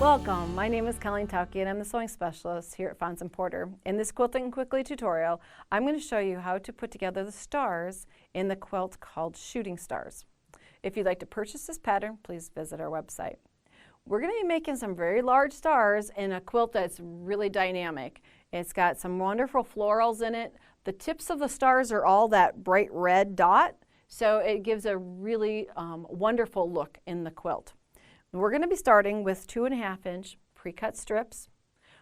Welcome, my name is Colleen Tauke and I'm the sewing specialist here at Fons & Porter. In this Quilting Quickly tutorial, I'm going to show you how to put together the stars in the quilt called Shooting Stars. If you'd like to purchase this pattern, please visit our website. We're going to be making some very large stars in a quilt that's really dynamic. It's got some wonderful florals in it. The tips of the stars are all that bright red dot, so it gives a really wonderful look in the quilt. We're going to be starting with 2.5-inch pre-cut strips.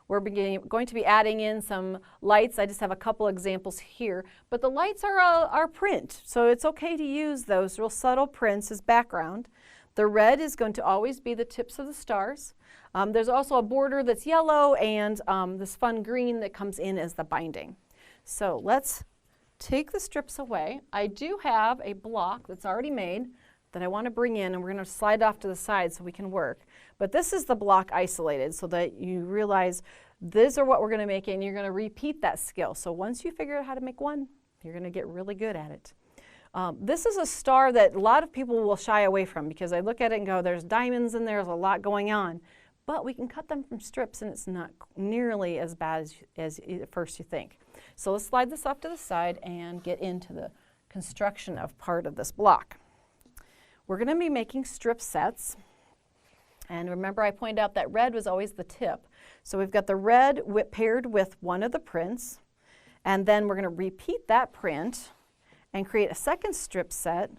We're going to be adding in some lights. I just have a couple examples here, but the lights are our print, so it's okay to use those real subtle prints as background. The red is going to always be the tips of the stars. There's also a border that's yellow and this fun green that comes in as the binding. So let's take the strips away. I do have a block that's already made that I want to bring in, and we're going to slide off to the side so we can work. But this is the block isolated so that you realize these are what we're going to make, and you're going to repeat that skill. So once you figure out how to make one, you're going to get really good at it. This is a star that a lot of people will shy away from because I look at it and go, there's diamonds in there, there's a lot going on. But we can cut them from strips and it's not nearly as bad as at first you think. So let's slide this off to the side and get into the construction of part of this block. We're going to be making strip sets, and remember I pointed out that red was always the tip. So we've got the red paired with one of the prints, and then we're going to repeat that print and create a second strip set,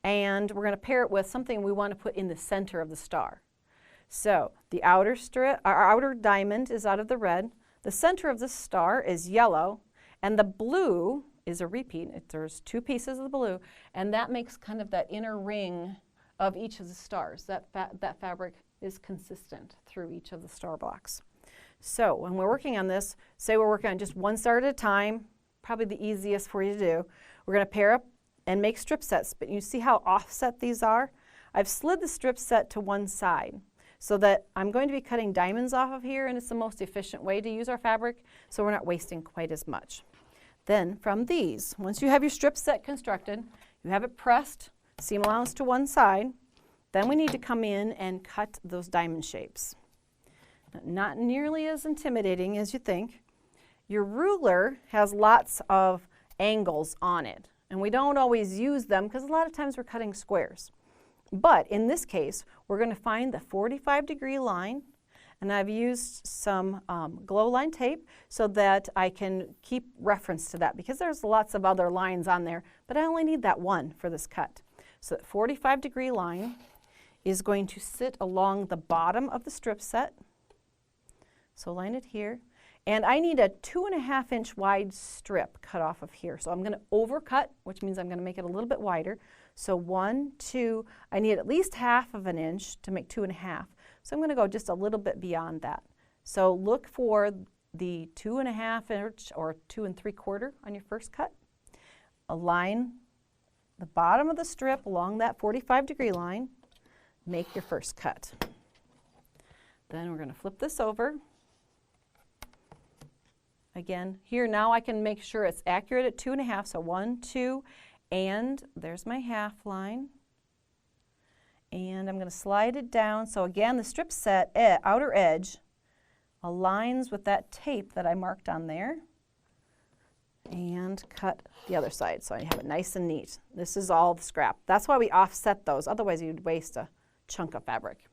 and we're going to pair it with something we want to put in the center of the star. So the outer strip, our outer diamond is out of the red, the center of the star is yellow, and the blue is a repeat. There's two pieces of the blue, and that makes kind of that inner ring of each of the stars. That fabric is consistent through each of the star blocks. So when we're working on this, say we're working on just one star at a time, probably the easiest for you to do. We're going to pair up and make strip sets, but you see how offset these are? I've slid the strip set to one side so that I'm going to be cutting diamonds off of here, and it's the most efficient way to use our fabric, so we're not wasting quite as much. Then from these, once you have your strip set constructed, you have it pressed, seam allowance to one side, then we need to come in and cut those diamond shapes. Not nearly as intimidating as you think. Your ruler has lots of angles on it, and we don't always use them because a lot of times we're cutting squares. But in this case, we're going to find the 45-degree line, and I've used some glow line tape so that I can keep reference to that because there's lots of other lines on there, but I only need that one for this cut. So that 45-degree line is going to sit along the bottom of the strip set. So line it here. And I need a 2.5-inch wide strip cut off of here. So I'm going to overcut, which means I'm going to make it a little bit wider. So 1, 2, I need at least 1/2 of an inch to make 2.5. So I'm going to go just a little bit beyond that. So look for the 2.5-inch or 2 3/4 on your first cut. Align the bottom of the strip along that 45-degree line. Make your first cut. Then we're going to flip this over. Again, here now I can make sure it's accurate at 2.5. So 1, 2, and there's my half line. And I'm going to slide it down. So again, the strip set outer edge aligns with that tape that I marked on there. And cut the other side so I have it nice and neat. This is all the scrap. That's why we offset those. Otherwise you'd waste a chunk of fabric.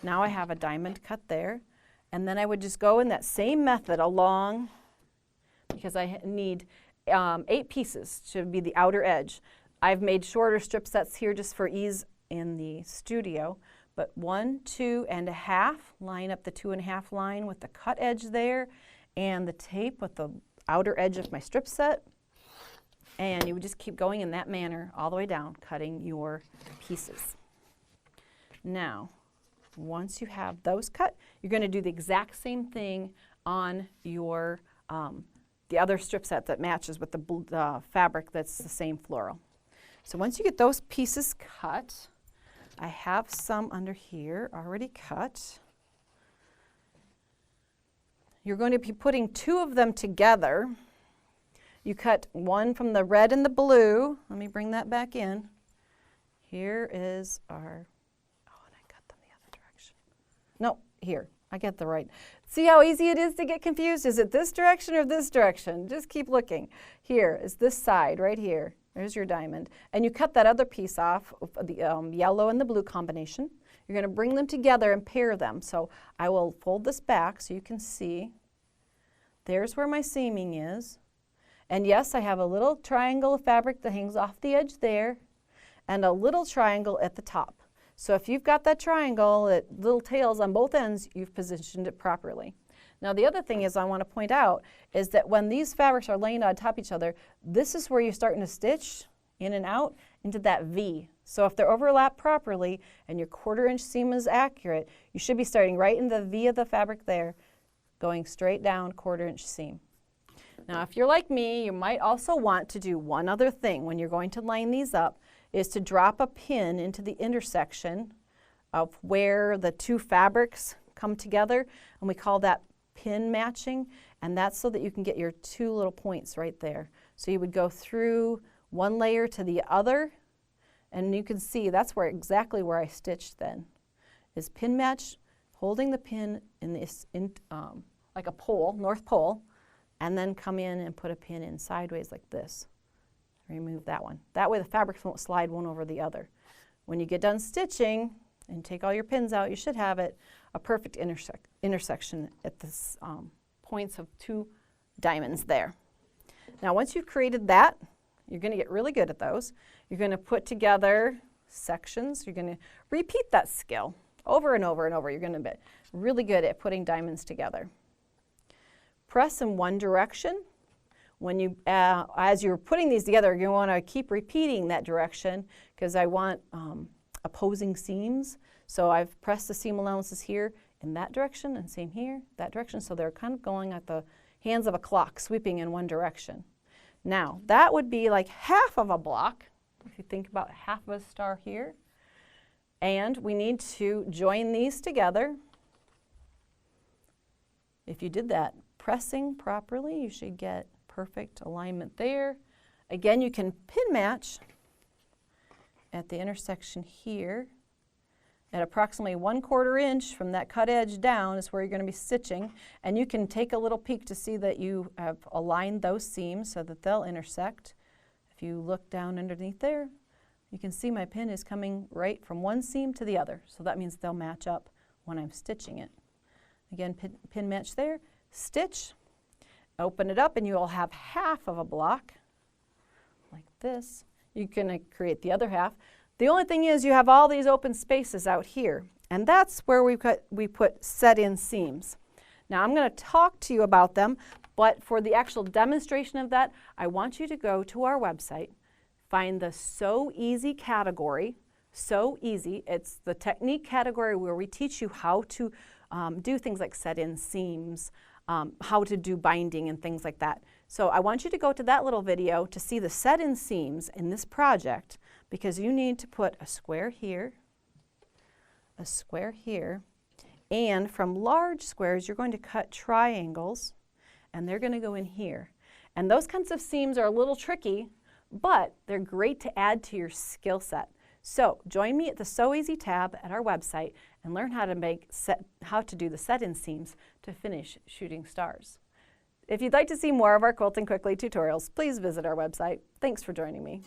Now I have a diamond cut there. And then I would just go in that same method along, because I need 8 pieces to be the outer edge. I've made shorter strip sets here just for ease in the studio, but 1, 2 1/2, line up the 2.5 line with the cut edge there and the tape with the outer edge of my strip set, and you would just keep going in that manner all the way down, cutting your pieces. Now, once you have those cut, you're going to do the exact same thing on your the other strip set that matches with the fabric that's the same floral. So once you get those pieces cut, I have some under here already cut. You're going to be putting 2 of them together. You cut one from the red and the blue. Let me bring that back in. Here is our, oh, and I cut them the other direction. No, here. I get the right. See how easy it is to get confused? Is it this direction or this direction? Just keep looking. Here is this side right here. There's your diamond. And you cut that other piece off, the yellow and the blue combination. You're going to bring them together and pair them. So I will fold this back so you can see. There's where my seaming is. And yes, I have a little triangle of fabric that hangs off the edge there and a little triangle at the top. So if you've got that triangle, that little tails on both ends, you've positioned it properly. Now the other thing is I want to point out is that when these fabrics are laying on top of each other, this is where you're starting to stitch in and out into that V. So if they're overlapped properly and your 1/4 inch seam is accurate, you should be starting right in the V of the fabric there, going straight down 1/4 inch seam. Now if you're like me, you might also want to do one other thing when you're going to line these up, is to drop a pin into the intersection of where the two fabrics come together, and we call that pin matching, and that's so that you can get your two little points right there. So you would go through one layer to the other, and you can see that's where exactly where I stitched then, is pin match, holding the pin in this, like a pole, north pole, and then come in and put a pin in sideways like this. Remove that one. That way the fabrics won't slide one over the other. When you get done stitching and take all your pins out, you should have it a perfect intersection at the points of two diamonds there. Now once you've created that, you're going to get really good at those. You're going to put together sections. You're going to repeat that skill over and over and over. You're going to be really good at putting diamonds together. Press in one direction. When you, as you're putting these together, you want to keep repeating that direction because I want opposing seams. So I've pressed the seam allowances here in that direction and same here, that direction. So they're kind of going at the hands of a clock, sweeping in one direction. Now that would be like half of a block, if you think about half of a star here. And we need to join these together. If you did that pressing properly, you should get perfect alignment there. Again, you can pin match at the intersection here. At approximately 1/4 inch from that cut edge down is where you're going to be stitching. And you can take a little peek to see that you have aligned those seams so that they'll intersect. If you look down underneath there, you can see my pin is coming right from one seam to the other. So that means they'll match up when I'm stitching it. Again, pin match there, stitch. Open it up and you'll have half of a block like this. You can create the other half. The only thing is you have all these open spaces out here, and that's where we put set-in seams. Now I'm going to talk to you about them, but for the actual demonstration of that, I want you to go to our website, find the So Easy category. So Easy, it's the technique category where we teach you how to do things like set-in seams, how to do binding and things like that. So I want you to go to that little video to see the set-in seams in this project, because you need to put a square here, and from large squares you're going to cut triangles, and they're going to go in here. And those kinds of seams are a little tricky, but they're great to add to your skill set. So join me at the So Easy tab at our website and learn how to do the set-in seams to finish shooting stars. If you'd like to see more of our Quilting Quickly tutorials, please visit our website. Thanks for joining me.